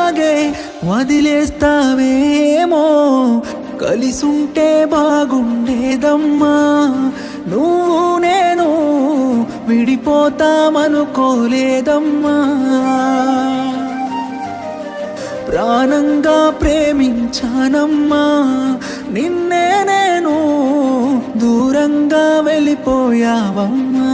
ఇలాగే వదిలేస్తావేమో, కలిసుంటే బాగుండేదమ్మా. నువ్వు నేను విడిపోతామనుకోలేదమ్మా. ప్రాణంగా ప్రేమించానమ్మా, నిన్నే నేను దూరంగా వెళ్ళిపోయావమ్మా.